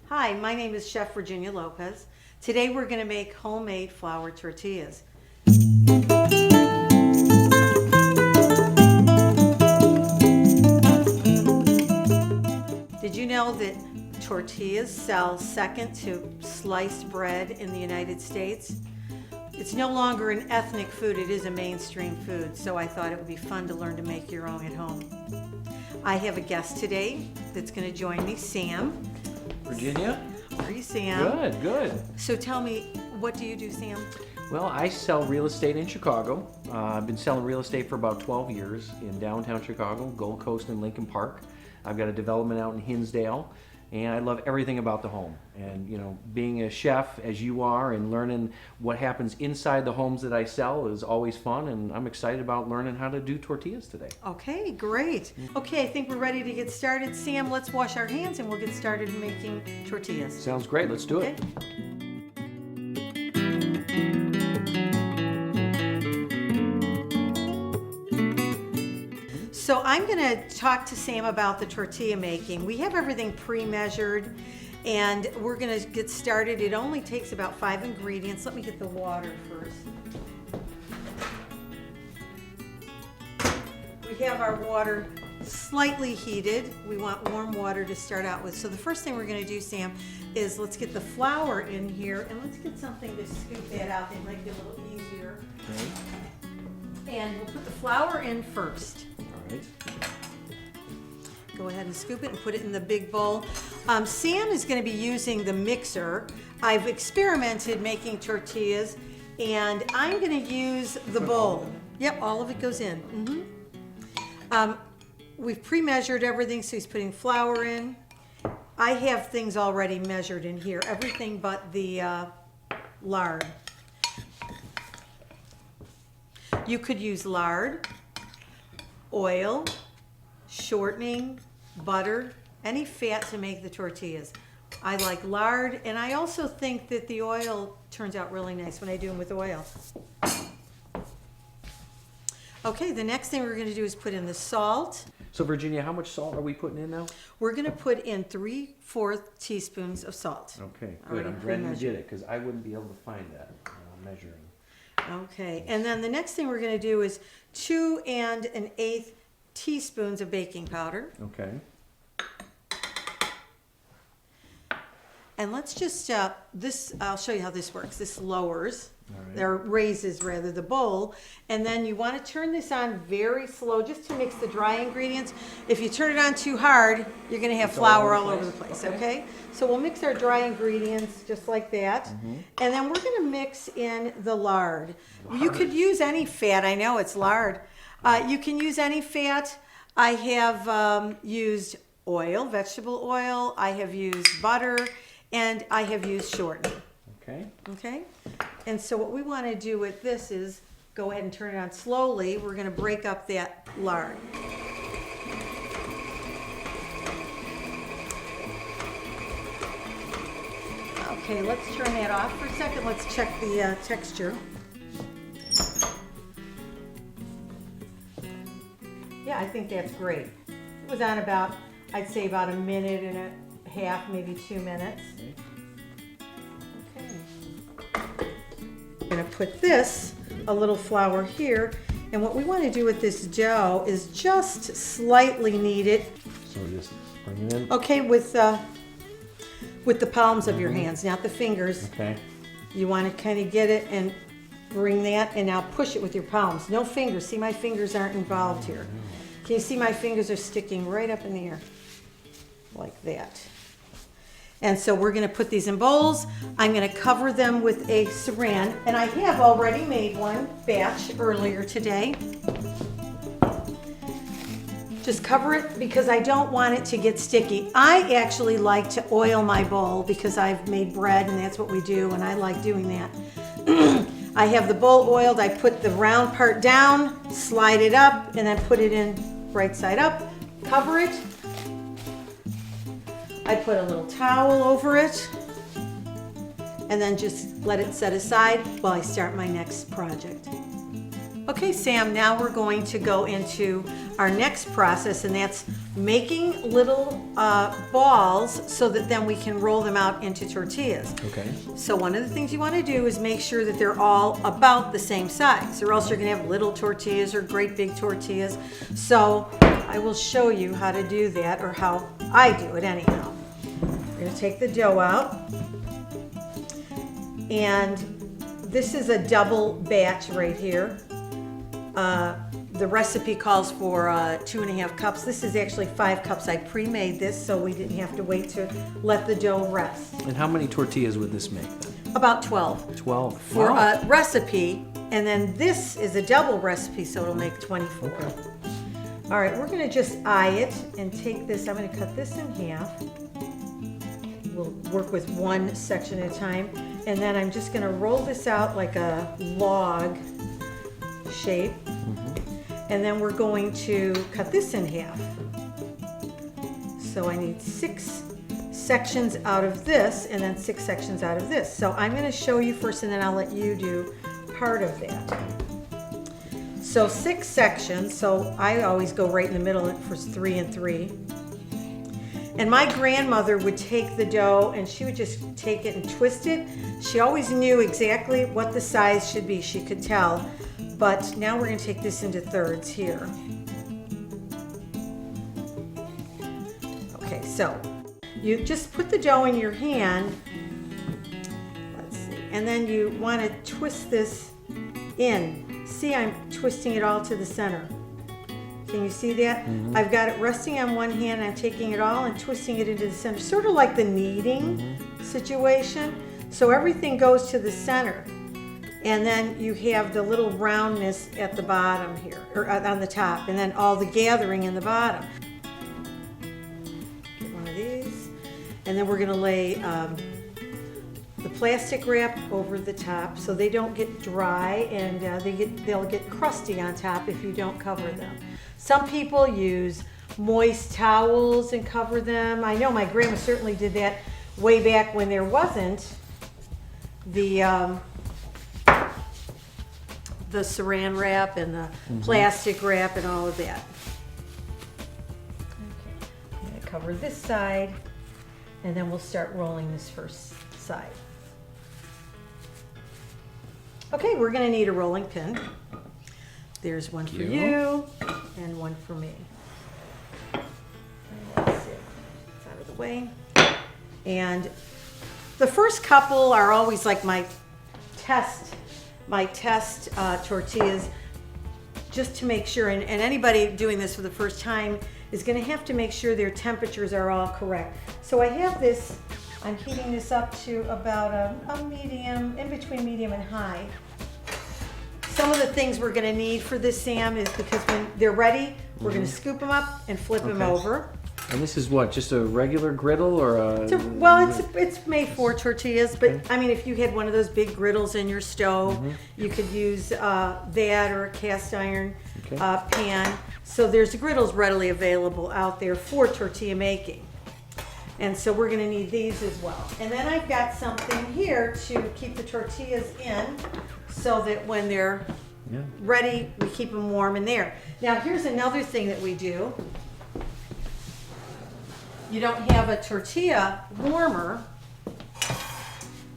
Hi, my name is Chef Virginia Lopez. Today we're going to make homemade flour tortillas. Did you know that tortillas sell second to sliced bread in the United States? It's no longer an ethnic food, it is a mainstream food, so I thought it would be fun to learn to make your own at home. I have a guest today that's going to join me, Sam. Virginia? How are you, Sam? Good, good. So tell me, what do you do, Sam? Well, I sell real estate in Chicago. I've been selling real estate for about 12 years in downtown Chicago, Gold Coast and Lincoln Park. I've got a development out in Hinsdale, and I love everything about the home. And, you know, being a chef as you are and learning what happens inside the homes that I sell is always fun, and I'm excited about learning how to do tortillas today. Okay, great. Okay, I think we're ready to get started. Sam, let's wash our hands and we'll get started making tortillas. Sounds great. Let's do it. So I'm going to talk to Sam about the tortilla making. We have everything pre-measured and we're going to get started. It only takes about 5 ingredients. Let me get the water first. We have our water slightly heated. We want warm water to start out with. So the first thing we're going to do, Sam, is let's get the flour in here and let's get something to scoop that out. It might be a little easier. Okay. And we'll put the flour in first. Right. Go ahead and scoop it and put it in the big bowl. Sam is going to be using the mixer. I've experimented making tortillas and I'm going to use the bowl. Yep, all of it goes in. We've pre-measured everything, so he's putting flour in. I have things already measured in here, everything but the lard. You could use lard, oil, shortening, butter, any fat to make the tortillas. I like lard, and I also think that the oil turns out really nice when I do them with oil. Okay, the next thing we're going to do is put in the salt. So Virginia, how much salt are we putting in now? We're going to put in 3/4 teaspoons of salt. Okay, good. I'm glad you did it because I wouldn't be able to find that measuring. Okay, and then the next thing we're going to do is 2 1/8 teaspoons of baking powder. Okay. And let's just, I'll show you how this works. This lowers, All right. or raises rather, the bowl. And then you want to turn this on very slow just to mix the dry ingredients. If you turn it on too hard, you're going to have flour all over the place, okay? So we'll mix our dry ingredients just like that. And then we're going to mix in the lard. You could use any fat. I know it's lard. You can use any fat. I have used oil, vegetable oil. I have used butter. And I have used shortening. Okay. Okay? And so what we want to do with this is go ahead and turn it on slowly. We're going to break up that lard. Okay, let's turn that off for a second. Let's check the texture. Yeah, I think that's great. It was on about, I'd say about 1.5 minutes, maybe 2 minutes. Okay. I'm going to put this, a little flour here, and what we want to do with this dough is just slightly knead it. So just bring it in. Okay, with the palms of your hands, not the fingers. Okay. You want to kind of get it and bring that, and now push it with your palms. No fingers. See, my fingers aren't involved here. Can you see my fingers are sticking right up in the air? Like that. And so we're going to put these in bowls. I'm going to cover them with a saran, and I have already made one batch earlier today. Just cover it because I don't want it to get sticky. I actually like to oil my bowl because I've made bread and that's what we do, and I like doing that. I have the bowl oiled. I put the round part down, slide it up, and then put it in right side up. Cover it. I put a little towel over it and then just let it set aside while I start my next project. Okay, Sam, now we're going to go into our next process, and that's making little balls so that then we can roll them out into tortillas. Okay. So one of the things you want to do is make sure that they're all about the same size, or else you're going to have little tortillas or great big tortillas. So I will show you how to do that, or how I do it anyhow. We're going to take the dough out, and this is a double batch right here. The recipe calls for 2.5 cups. This is actually 5 cups. I pre-made this so we didn't have to wait to let the dough rest. And how many tortillas would this make then? About 12. 12. For Wow. a recipe, and then this is a double recipe, so it'll make 24. Okay. All right, we're gonna just eye it and take this, I'm gonna cut this in half. We'll work with one section at a time. And then I'm just gonna roll this out like a log shape. And then we're going to cut this in half. So I need 6 sections out of this, and then 6 sections out of this. So I'm gonna show you first, and then I'll let you do part of that. So 6 sections, so I always go right in the middle for 3 and 3. And my grandmother would take the dough and she would just take it and twist it. She always knew exactly what the size should be, she could tell. But now we're going to take this into thirds here. Okay, so you just put the dough in your hand. Let's see. And then you want to twist this in. See, I'm twisting it all to the center. Can you see that? I've got it resting on one hand, and I'm taking it all and twisting it into the center, sort of like the kneading situation. So everything goes to the center. And then you have the little roundness at the bottom here, or on the top, and then all the gathering in the bottom. Get one of these. And then we're gonna lay the plastic wrap over the top so they don't get dry, and they'll get crusty on top if you don't cover them. Some people use moist towels and cover them. I know my grandma certainly did that way back when there wasn't the saran wrap and the plastic wrap and all of that. Okay, I'm gonna cover this side, and then we'll start rolling this first side. Okay, we're gonna need a rolling pin. There's one for you and one for me. That's it. It's out of the way. And the first couple are always like my test tortillas, just to make sure, and anybody doing this for the first time is going to have to make sure their temperatures are all correct. So I have this, I'm heating this up to about a medium, in between medium and high. Some of the things we're going to need for this, Sam, is because when they're ready, we're going to scoop them up and flip them over. And this is what, just a regular griddle or a... Well, it's made for tortillas, but I mean, if you had one of those big griddles in your stove, you could use that or a cast iron pan. So there's griddles readily available out there for tortilla making. And so we're gonna need these as well. And then I've got something here to keep the tortillas in so that when they're ready, we keep them warm in there. Now, here's another thing that we do. You don't have a tortilla warmer.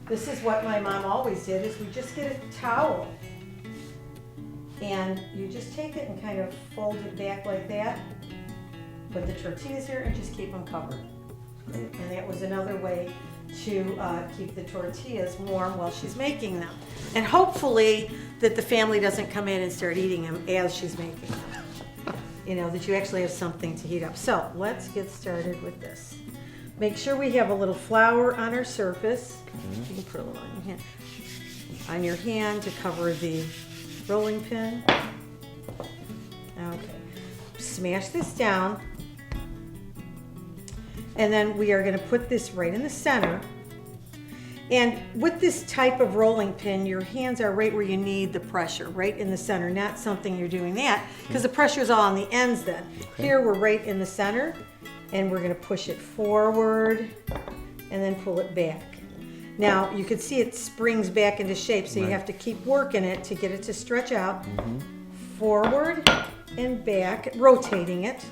This is what my mom always did, is we just get a towel and you just take it and kind of fold it back like that, put the tortillas here and just keep them covered. And that was another way to keep the tortillas warm while she's making them. And hopefully that the family doesn't come in and start eating them as she's making them. You know, that you actually have something to heat up. So let's get started with this. Make sure we have a little flour on our surface. You can put a little on your hand to cover the rolling pin. Okay, smash this down. And then we are going to put this right in the center. And with this type of rolling pin, your hands are right where you need the pressure, right in the center, not something you're doing that, because the pressure is all on the ends then. Okay. Here we're right in the center, and we're going to push it forward and then pull it back. Now, you can see it springs back into shape, so you have to keep working it to get it to stretch out. Forward and back, rotating it.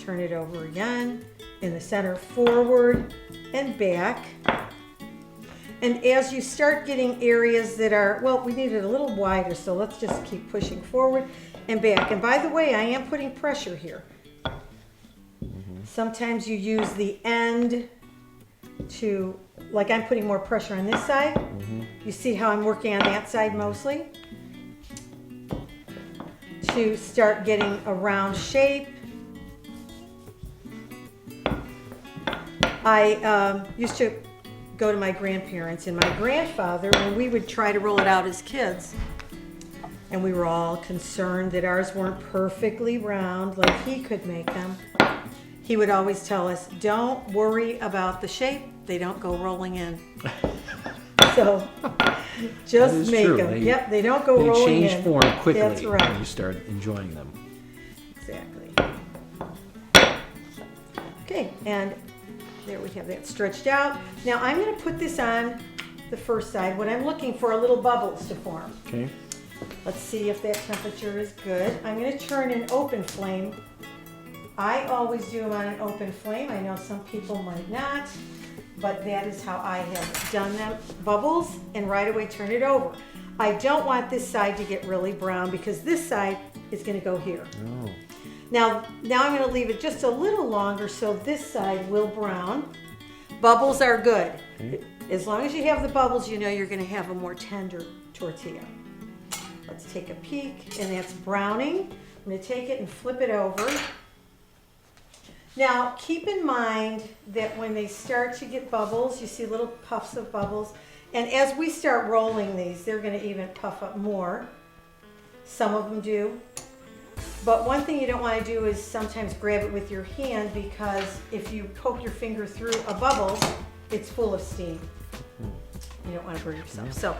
turn it over again, in the center, forward and back. And as you start getting areas that are, well, we need it a little wider, so let's just keep pushing forward and back. And by the way, I am putting pressure here. Sometimes you use the end to, like I'm putting more pressure on this side. You see how I'm working on that side mostly? To start getting a round shape. I used to go to my grandparents, and my grandfather, when we would try to roll it out as kids, and we were all concerned that ours weren't perfectly round like he could make them, he would always tell us, don't worry about the shape, they don't go rolling in. So just make true. them. Yep, they don't go rolling in. They change form quickly. That's right. When you start enjoying them. Exactly. Okay, and there we have that stretched out. Now I'm going to put this on the first side when I'm looking for a little bubbles to form. Okay. Let's see if that temperature is good. I'm going to turn an open flame. I always do them on an open flame. I know some people might not, but that is how I have done them. Bubbles, and right away turn it over. I don't want this side to get really brown because this side is going to go here. Oh. Now I'm going to leave it just a little longer so this side will brown. Bubbles are good. Okay. As long as you have the bubbles, you know you're going to have a more tender tortilla. Let's take a peek, and that's browning. I'm going to take it and flip it over. Now, keep in mind that when they start to get bubbles, you see little puffs of bubbles, and as we start rolling these, they're going to even puff up more. Some of them do. But one thing you don't want to do is sometimes grab it with your hand, because if you poke your finger through a bubble, it's full of steam. You don't want to burn yourself. So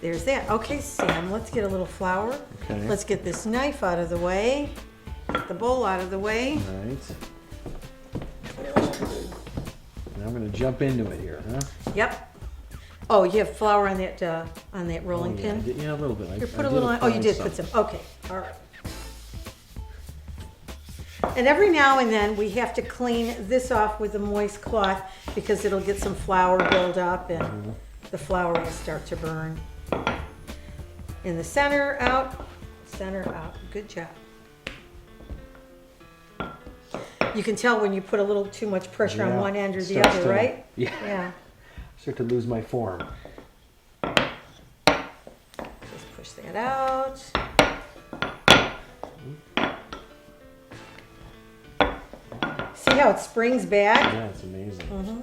there's that. Okay, Sam, let's get a little flour. Okay. Let's get this knife out of the way. Get the bowl out of the way. All right. Now I'm going to jump into it here, huh? Yep. Oh, you have flour on that rolling Oh, yeah, pin? yeah, a little bit. Here, put a little on. Oh, you did put some. Okay, all right. And every now and then we have to clean this off with a moist cloth because it'll get some flour build up and the flour will start to burn. In the center, out, center, out. Good job. You can tell when you put a little too much pressure on one end or the Starts other, to- right? Yeah. Yeah. Start to lose my form. Just push that out. See how it springs back? Yeah, it's amazing.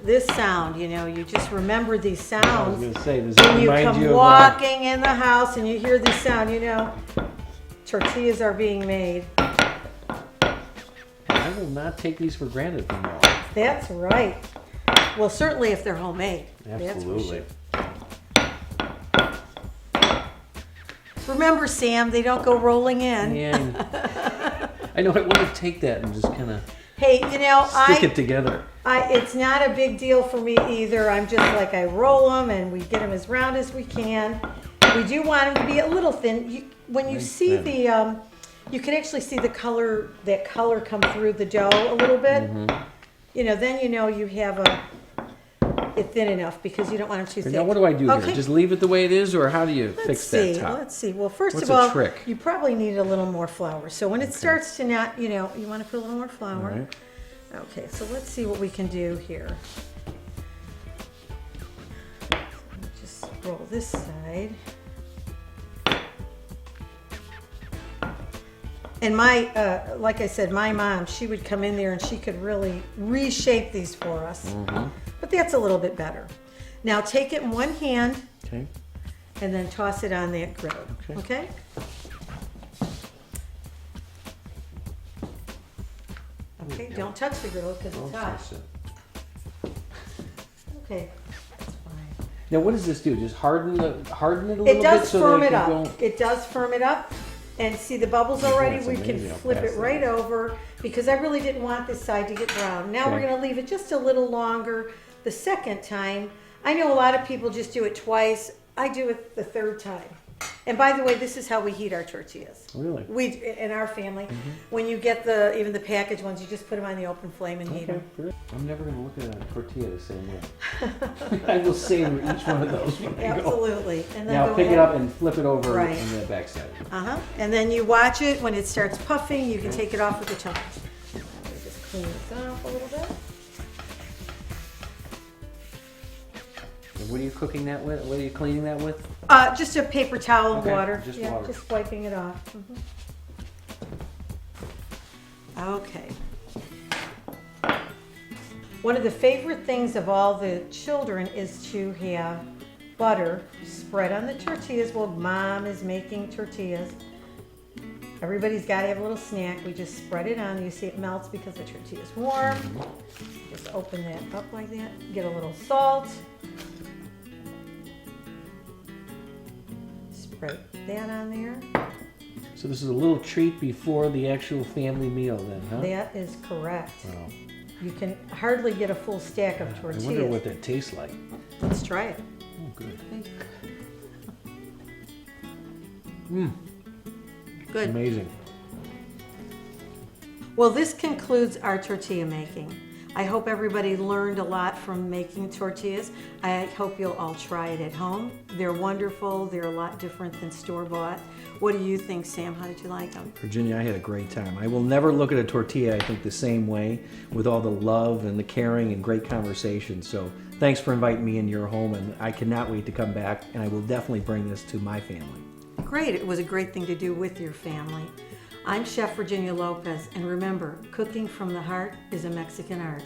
This sound, you know, you just remember these I was sounds. going to say, does it When you remind come you of walking in the house and you hear this sound, you know, tortillas are being made. I will not take these for granted from now on. That's right. Well, certainly if they're homemade. Absolutely. That's for sure. Remember, Sam, they don't go rolling in. Yeah. I know, I want to take that and just kind of Hey, you know, stick it together. it's not a big deal for me either. I'm just like, I roll them and we get them as round as we can. We do want them to be a little thin. When you see the, you can actually see the color, that color come through the dough a little bit. You know, then you know you have it thin enough because you don't want them too thick. Now what do I do Okay. here? Just leave it the way it is, or how do you fix that top? Let's see. Well, first What's of all, a trick? you probably need a little more flour. So when it starts to not, you know, you want to put a little more flour. All right. Okay, so let's see what we can do here. Just roll this side. And my, like I said, my mom, she would come in there and she could really reshape these for us. But that's a little bit better. Now take it in one hand Okay. and then toss it on that griddle. Okay? Okay, don't touch the griddle because it's hot. Okay, that's fine. Now what does this do? Just harden it a little It bit does so firm that it it up. can go. It does firm it up. And see the bubbles already? that's We can amazing. I'll flip pass it that right on. over because I really didn't want this side to get brown. Now we're Okay. going to leave it just a little longer. The second time, I know a lot of people just do it twice. I do it the third time. And by the way, this is how we heat our tortillas. Really? We, in our family, Mm-hmm. when you get even the packaged ones, you just put them on the open flame and heat Okay, them. good. I'm never going to look at a tortilla the same way. I will savor each one of those when I go. Absolutely. And then Now go pick it ahead. up and flip it over Right. on the back side. And then you watch it. When it starts puffing, you can take it off with the tongs. Let me just clean this off a little bit. And what are you cooking that with? What are you cleaning that with? Just a paper towel and Okay, water. just Yeah, water. just wiping it off. Okay. One of the favorite things of all the children is to have butter spread on the tortillas while Mom is making tortillas. Everybody's got to have a little snack. We just spread it on. You see it melts because the tortilla's warm. Just open that up like that. Get a little salt. Spread that on there. So this is a little treat before the actual family meal then, huh? That is correct. Wow. You can hardly get a full stack of I tortillas. wonder what that tastes like. Let's try it. Oh, good. Good. Amazing. Well, this concludes our tortilla making. I hope everybody learned a lot from making tortillas. I hope you'll all try it at home. They're wonderful. They're a lot different than store-bought. What do you think, Sam? How did you like them? Virginia, I had a great time. I will never look at a tortilla, I think, the same way, with all the love and the caring and great conversation. So thanks for inviting me into your home, and I cannot wait to come back, and I will definitely bring this to my family. Great. It was a great thing to do with your family. I'm Chef Virginia Lopez, and remember, cooking from the heart is a Mexican art.